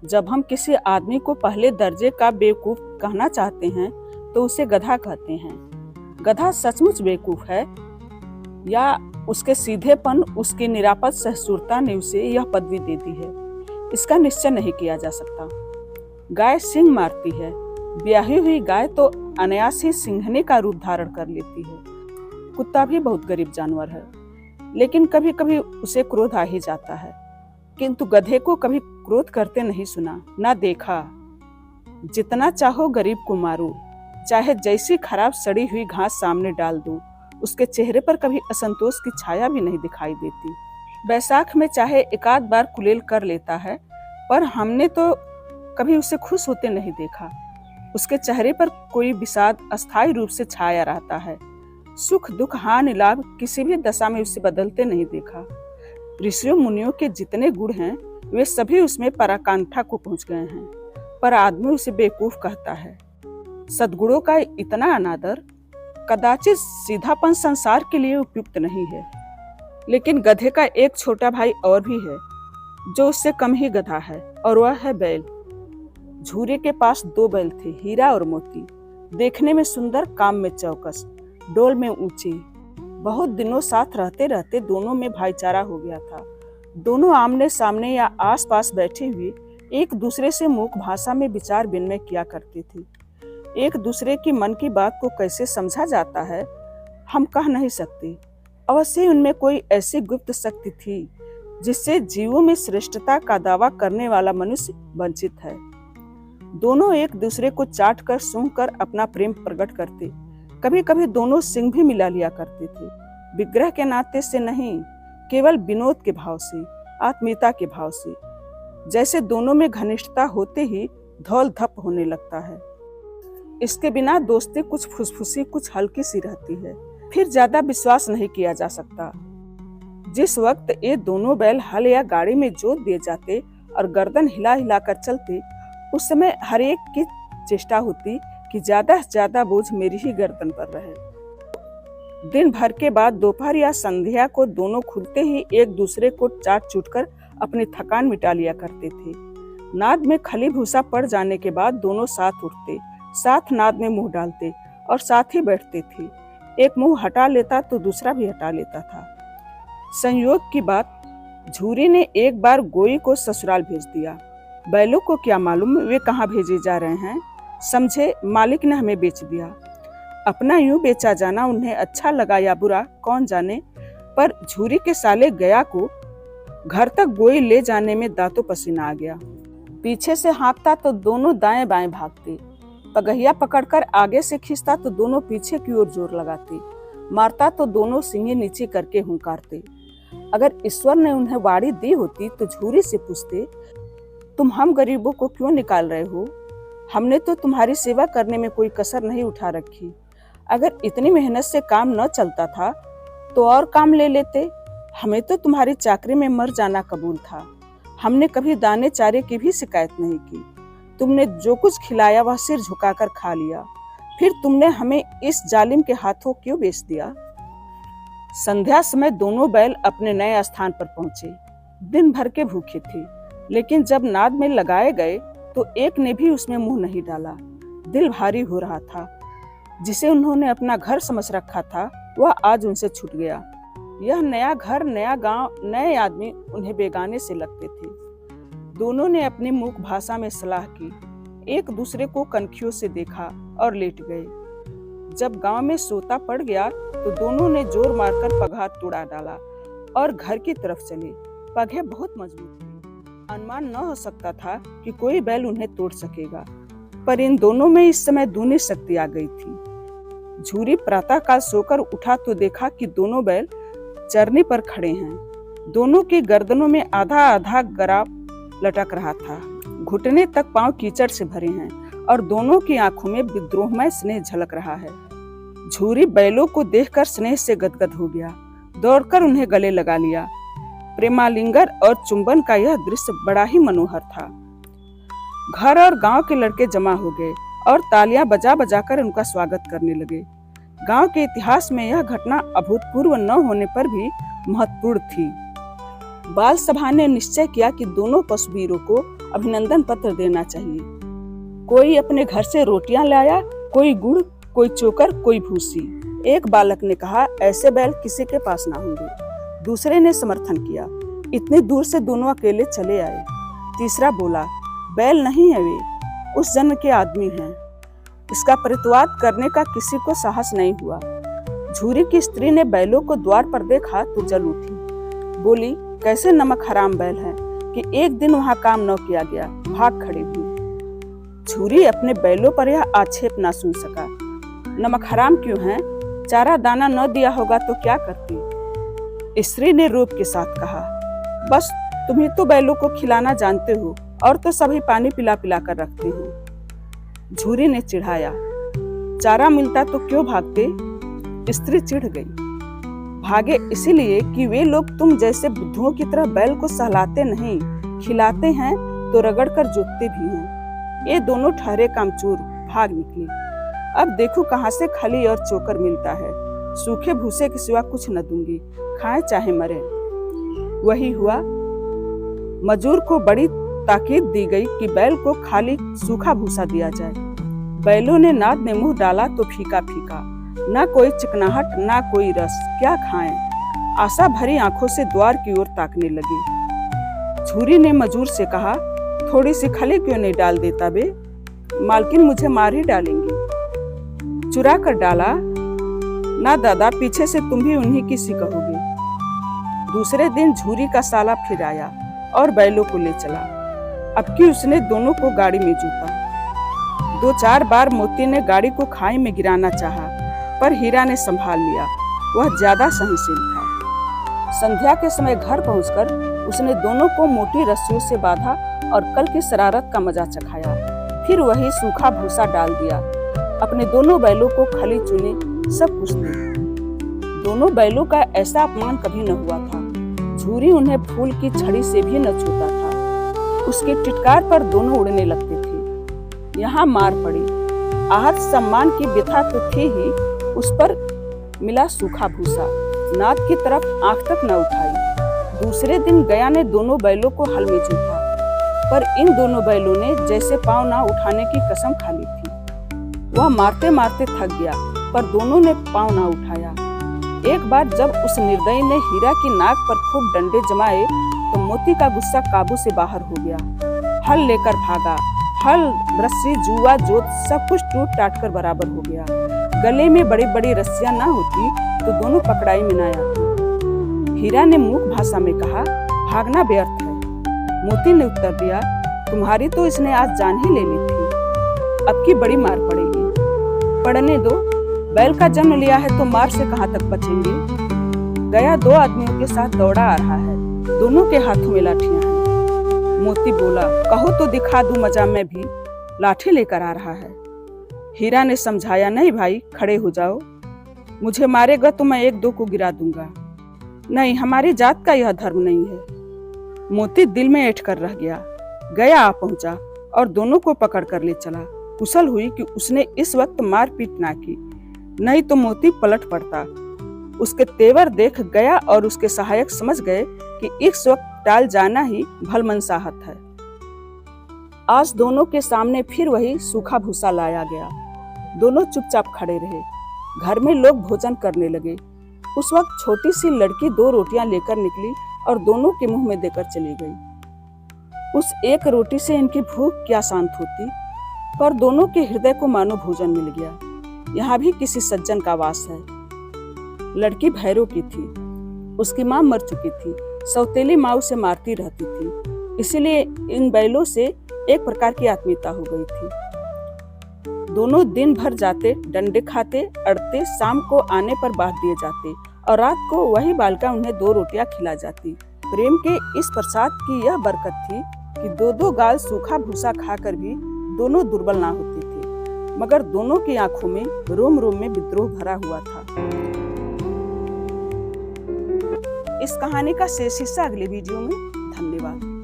जब हम किसी आदमी को पहले दर्जे का बेवकूफ कहना चाहते हैं तो उसे गधा कहते हैं। गधा सचमुच बेवकूफ है या उसके सीधेपन, उसकी निरापद सहिष्णुता ने उसे यह पदवी दे दी है, इसका निश्चय नहीं किया जा सकता। गाय सींग मारती है। ब्याही हुई गाय तो अनायास ही सिंघने का रूप धारण कर लेती है। कुत्ता भी बहुत गरीब जानवर है, लेकिन कभी कभी उसे क्रोध आ ही जाता है, किंतु गधे को कभी क्रोध करते नहीं सुना, ना देखा। जितना चाहो गरीब को मारो, चाहे जैसी खराब सड़ी हुई घास सामने डाल दो, उसके चेहरे पर कभी असंतोष की छाया भी नहीं दिखाई देती। बैसाख में चाहे एकाध बार कुलेल कर लेता है, पर हमने तो कभी उसे खुश होते नहीं देखा। उसके चेहरे पर कोई विषाद अस्थायी रूप से छाया रहता है। सुख दुख हानि लाभ किसी भी दशा में उसे बदलते नहीं देखा। ऋषियों मुनियों के जितने गुण हैं वे सभी उसमें पराकाष्ठा को पहुंच गए हैं, पर आदमी उसे बेवकूफ कहता है। सद्गुणों का इतना अनादर, कदाचित सीधापन संसार के लिए उपयुक्त नहीं है। लेकिन गधे का एक छोटा भाई और भी है जो उससे कम ही गधा है, और वह है बैल। झूरे के पास 2 बैल थे, हीरा और मोती, देखने में सुंदर, काम में चौकस, डोल में ऊंची। बहुत दिनों साथ रहते रहते दोनों में भाईचारा हो गया था। दोनों आमने सामने या आसपास बैठे हुए एक दूसरे से मूक भाषा में विचार विनिमय किया करते थे। एक दूसरे की मन की बात को कैसे समझा जाता है हम कह नहीं सकते। अवश्य उनमें कोई ऐसी गुप्त शक्ति थी जिससे जीवों में श्रेष्ठता का दावा करने वाला मनुष्य वंचित है। दोनों एक दूसरे को चाट कर सूंघ कर अपना प्रेम प्रकट करते। कभी कभी दोनों सिंग भी मिला लिया करते थे, विग्रह के नाते से नहीं, केवल विनोद के भाव से, आत्मीयता के भाव से। जैसे दोनों में घनिष्ठता होते ही धौल धप होने लगता है। इसके बिना दोस्ती कुछ फुसफुसी, कुछ हल्की सी रहती है, फिर ज्यादा विश्वास नहीं किया जा सकता। जिस वक्त ये दोनों बैल हल या गाड़ी में जोत दिए जाते और गर्दन हिला हिला कर चलते, उस समय हर एक की चेष्टा होती कि ज्यादा से ज्यादा बोझ मेरी ही गर्दन पर रहे। दिन भर के बाद दोपहर या संध्या को दोनों खुलते ही एक दूसरे को चाट चूट कर अपनी थकान मिटा लिया करते थे। नाद में खली भूसा पड़ जाने के बाद दोनों साथ उठते, साथ नाद में मुंह डालते और साथ ही बैठते थे। एक मुंह हटा लेता तो दूसरा भी हटा लेता था। संयोग की बात, झूरी ने एक बार गोई को ससुराल भेज दिया। बैलों को क्या मालूम वे कहाँ भेजे जा रहे हैं। समझे मालिक ने हमें बेच दिया। अपना यूं बेचा जाना उन्हें अच्छा लगा या बुरा कौन जाने, पर झूरी के साले गया को घर तक गोई ले जाने में दांतों पसीना आ गया। पीछे से हाँकता तो दोनों दाएं बाएं भागते, पगहिया पकड़कर आगे से खींचता तो दोनों पीछे की ओर जोर लगाते, मारता तो दोनों सींगे नीचे करके हुंकारते। अगर ईश्वर ने उन्हें वाड़ी दी होती तो झूरी से पूछते, तुम हम गरीबों को क्यों निकाल रहे हो? हमने तो तुम्हारी सेवा करने में कोई कसर नहीं उठा रखी। अगर इतनी मेहनत से काम न चलता था तो और काम ले लेते। हमें तो तुम्हारी चाकरी में मर जाना कबूल था। हमने कभी दाने चारे की भी शिकायत नहीं की। तुमने जो कुछ खिलाया वह सिर झुकाकर खा लिया, फिर तुमने हमें इस जालिम के हाथों क्यों बेच दिया? संध्या समय दोनों बैल अपने नए स्थान पर पहुंचे। दिन भर के भूखे थे, लेकिन जब नाद में लगाए गए तो एक ने भी उसमें मुंह नहीं डाला। दिल भारी हो रहा था। जिसे उन्होंने अपना घर समझ रखा था वह आज उनसे छूट गया। यह नया घर, नया गांव, नए आदमी उन्हें बेगाने से लगते थे। दोनों ने अपनी मूक भाषा में सलाह की, एक दूसरे को कनखियों से देखा और लेट गए। जब गांव में सोता पड़ गया तो दोनों ने जोर मारकर पगहा तोड़ा डाला और घर की तरफ चले। पगहे बहुत मजबूत थे, अनुमान न हो सकता था कि कोई बैल उन्हें तोड़ सकेगा, पर इन दोनों में इस समय दूनी शक्ति आ गई थी। झूरी प्रातःकाल सोकर उठा तो देखा कि दोनों बैल चरनी पर खड़े हैं। दोनों की गर्दनों में आधा आधा गरा लटक रहा था, घुटने तक पांव कीचड़ से भरे हैं और दोनों की आंखों में विद्रोहमय स्नेह झलक रहा है। झूरी बैलों को देखकर स्नेह से गदगद हो गया, दौड़कर उन्हें गले लगा लिया। प्रेमालिंगर और चुंबन का यह दृश्य बड़ा ही मनोहर था। घर और गांव के लड़के जमा हो गए और तालियां बजा बजाकर उनका स्वागत करने लगे। गांव के इतिहास में यह घटना अभूतपूर्व न होने पर भी महत्वपूर्ण थी। बाल सभा ने निश्चय किया कि दोनों पशुवीरों को अभिनंदन पत्र देना चाहिए। कोई अपने घर से रोटियां लाया, कोई गुड़, कोई चोकर, कोई भूसी। एक बालक ने कहा, ऐसे बैल किसी के पास ना होंगे। दूसरे ने समर्थन किया, इतनी दूर से दोनों अकेले चले आए। तीसरा बोला, बैल नहीं है, वे उस जन्म के आदमी हैं। इसका प्रतिवाद करने का किसी को साहस नहीं हुआ। झूरी की स्त्री ने बैलों को द्वार पर देखा तो जल उठी। बोली, कैसे नमक हराम बैल है कि एक दिन वहां काम न किया गया, भाग खड़ी हुई। झूरी अपने बैलों पर यह आक्षेप ना सुन सका। नमक हराम क्यों है? चारा दाना न दिया होगा तो क्या करती? स्त्री ने रूप के साथ कहा, बस तुम्हें तो बैलों को खिलाना जानते हो और तो सभी पानी पिला पिला कर रखते हो। झूरी ने चिढ़ाया, चारा मिलता तो क्यों भागते? स्त्री चिढ़ गई। भागे इसीलिए कि वे लोग तुम जैसे बुद्धुओं की तरह बैल को सहलाते नहीं, खिलाते हैं तो रगड़ कर जोतते भी हैं। ये दोनों ठहरे कामचोर भाग निकले। अब देखो कहाँ से खली और चोकर मिलता है। सूखे भूसे के सिवा कुछ न दूंगी, खाए चाहे मरे। वही हुआ। मजूर को बड़ी ताकीद दी गई कि बैल को खाली सूखा भूसा दिया जाए। बैलों ने नाद में मुंह डाला तो फीका फीका, ना कोई चिकनाहट ना कोई रस, क्या खाएं? आशा भरी आंखों से द्वार की ओर ताकने लगे। झूरी ने मजूर से कहा, थोड़ी सी खली क्यों नहीं डाल देता बे? मालकिन मुझे मार ही डालेंगे। चुरा कर डाला? ना दादा, पीछे से तुम भी उन्हीं की सी कहोगे। दूसरे दिन झूरी का साला फिर आया और बैलों को ले चला। अब की उसने दोनों को गाड़ी में जूता। 2-4 बार मोती ने गाड़ी को खाई में गिराना चाहा, पर हीरा ने संभाल लिया। वह ज्यादा सहनशील था। संध्या के समय घर पहुंचकर उसने दोनों को मोटी रस्सियों से बांधा और कल की शरारत का मजा चखाया। फिर वही सूखा भूसा डाल दिया। अपने दोनों बैलों को खली चुनी, सब कुछ दी। दोनों बैलों का ऐसा अपमान कभी न हुआ था। झूरी उन्हें फूल की छड़ी से भी न छूता था। उसके टिटकार पर दोनों उड़ने लगते थे। यहाँ मार पड़ी। आहत सम्मान की व्यथा तो थी ही, उस पर मिला सूखा भूसा। नाद की तरफ आंख तक न उठाई। दूसरे दिन गया ने दोनों बैलों को हल में जूता, पर इन दोनों बैलों ने जैसे पांव ना उठाने की कसम खा ली थी। वह मारते मारते थक गया, पर दोनों ने पांव ना उठाया। एक बार जब उस निर्दयी ने हीरा की नाक पर खूब डंडे जमाए तो मोती का गुस्सा काबू से बाहर हो गया। हल लेकर भागा। हल, रस्सी, जुआ, जोत सब कुछ टूट टाट कर बराबर हो गया। गले में बड़ी बड़ी रस्सियां ना होती तो दोनों पकड़ाई में ना आते। हीरा ने मूक भाषा में कहा, भागना व्यर्थ है। मोती ने उत्तर दिया, तुम्हारी तो इसने आज जान ही ले ली थी, अब की बड़ी मार पड़ेगी। पड़ने दो, बैल का जन्म लिया है तो मार से कहाँ तक बचेंगे। गया 2 आदमियों के साथ दौड़ा आ रहा है, दोनों के हाथों में लाठियां हैं। मोती बोला, कहो तो दिखा दूं मजा, मैं भी लाठी लेकर आ रहा है। हीरा ने समझाया, नहीं भाई, खड़े हो जाओ, मुझे मारेगा तो मैं 1-2 को गिरा दूंगा। नहीं, हमारी जात का यह धर्म नहीं है। मोती दिल में ऐंठ कर रह गया। गया आ पहुंचा और दोनों को पकड़ कर ले चला। कुशल हुई कि उसने इस वक्त मारपीट ना की, नहीं तो मोती पलट पड़ता। उसके तेवर देख गया और उसके सहायक समझ गए कि इस वक्त टाल जाना ही भलमनसाहत है। आज दोनों के सामने फिर वही सूखा भूसा लाया गया। दोनों चुपचाप खड़े रहे। घर में लोग भोजन करने लगे। उस वक्त छोटी सी लड़की 2 रोटियां लेकर निकली और दोनों के मुंह में देकर चली गई। उस एक रोटी से इनकी भूख क्या शांत होती, पर दोनों के हृदय को मानो भोजन मिल गया। यहाँ भी किसी सज्जन का वास है। लड़की भैरव की थी। उसकी माँ मर चुकी थी। सौतेली माँ उसे मारती रहती थी, इसीलिए इन बैलों से एक प्रकार की आत्मीयता हो गई थी। दोनों दिन भर जाते, डंडे खाते, अड़ते, शाम को आने पर बांध दिए जाते और रात को वही बालिका उन्हें 2 रोटियां खिला जाती। प्रेम के इस प्रसाद की यह बरकत थी कि 2-2 गाल सूखा भूसा खाकर भी दोनों दुर्बल ना होती थी, मगर दोनों की आंखों में रोम रोम में विद्रोह भरा हुआ था। इस कहानी का शेष हिस्सा अगले वीडियो में। धन्यवाद।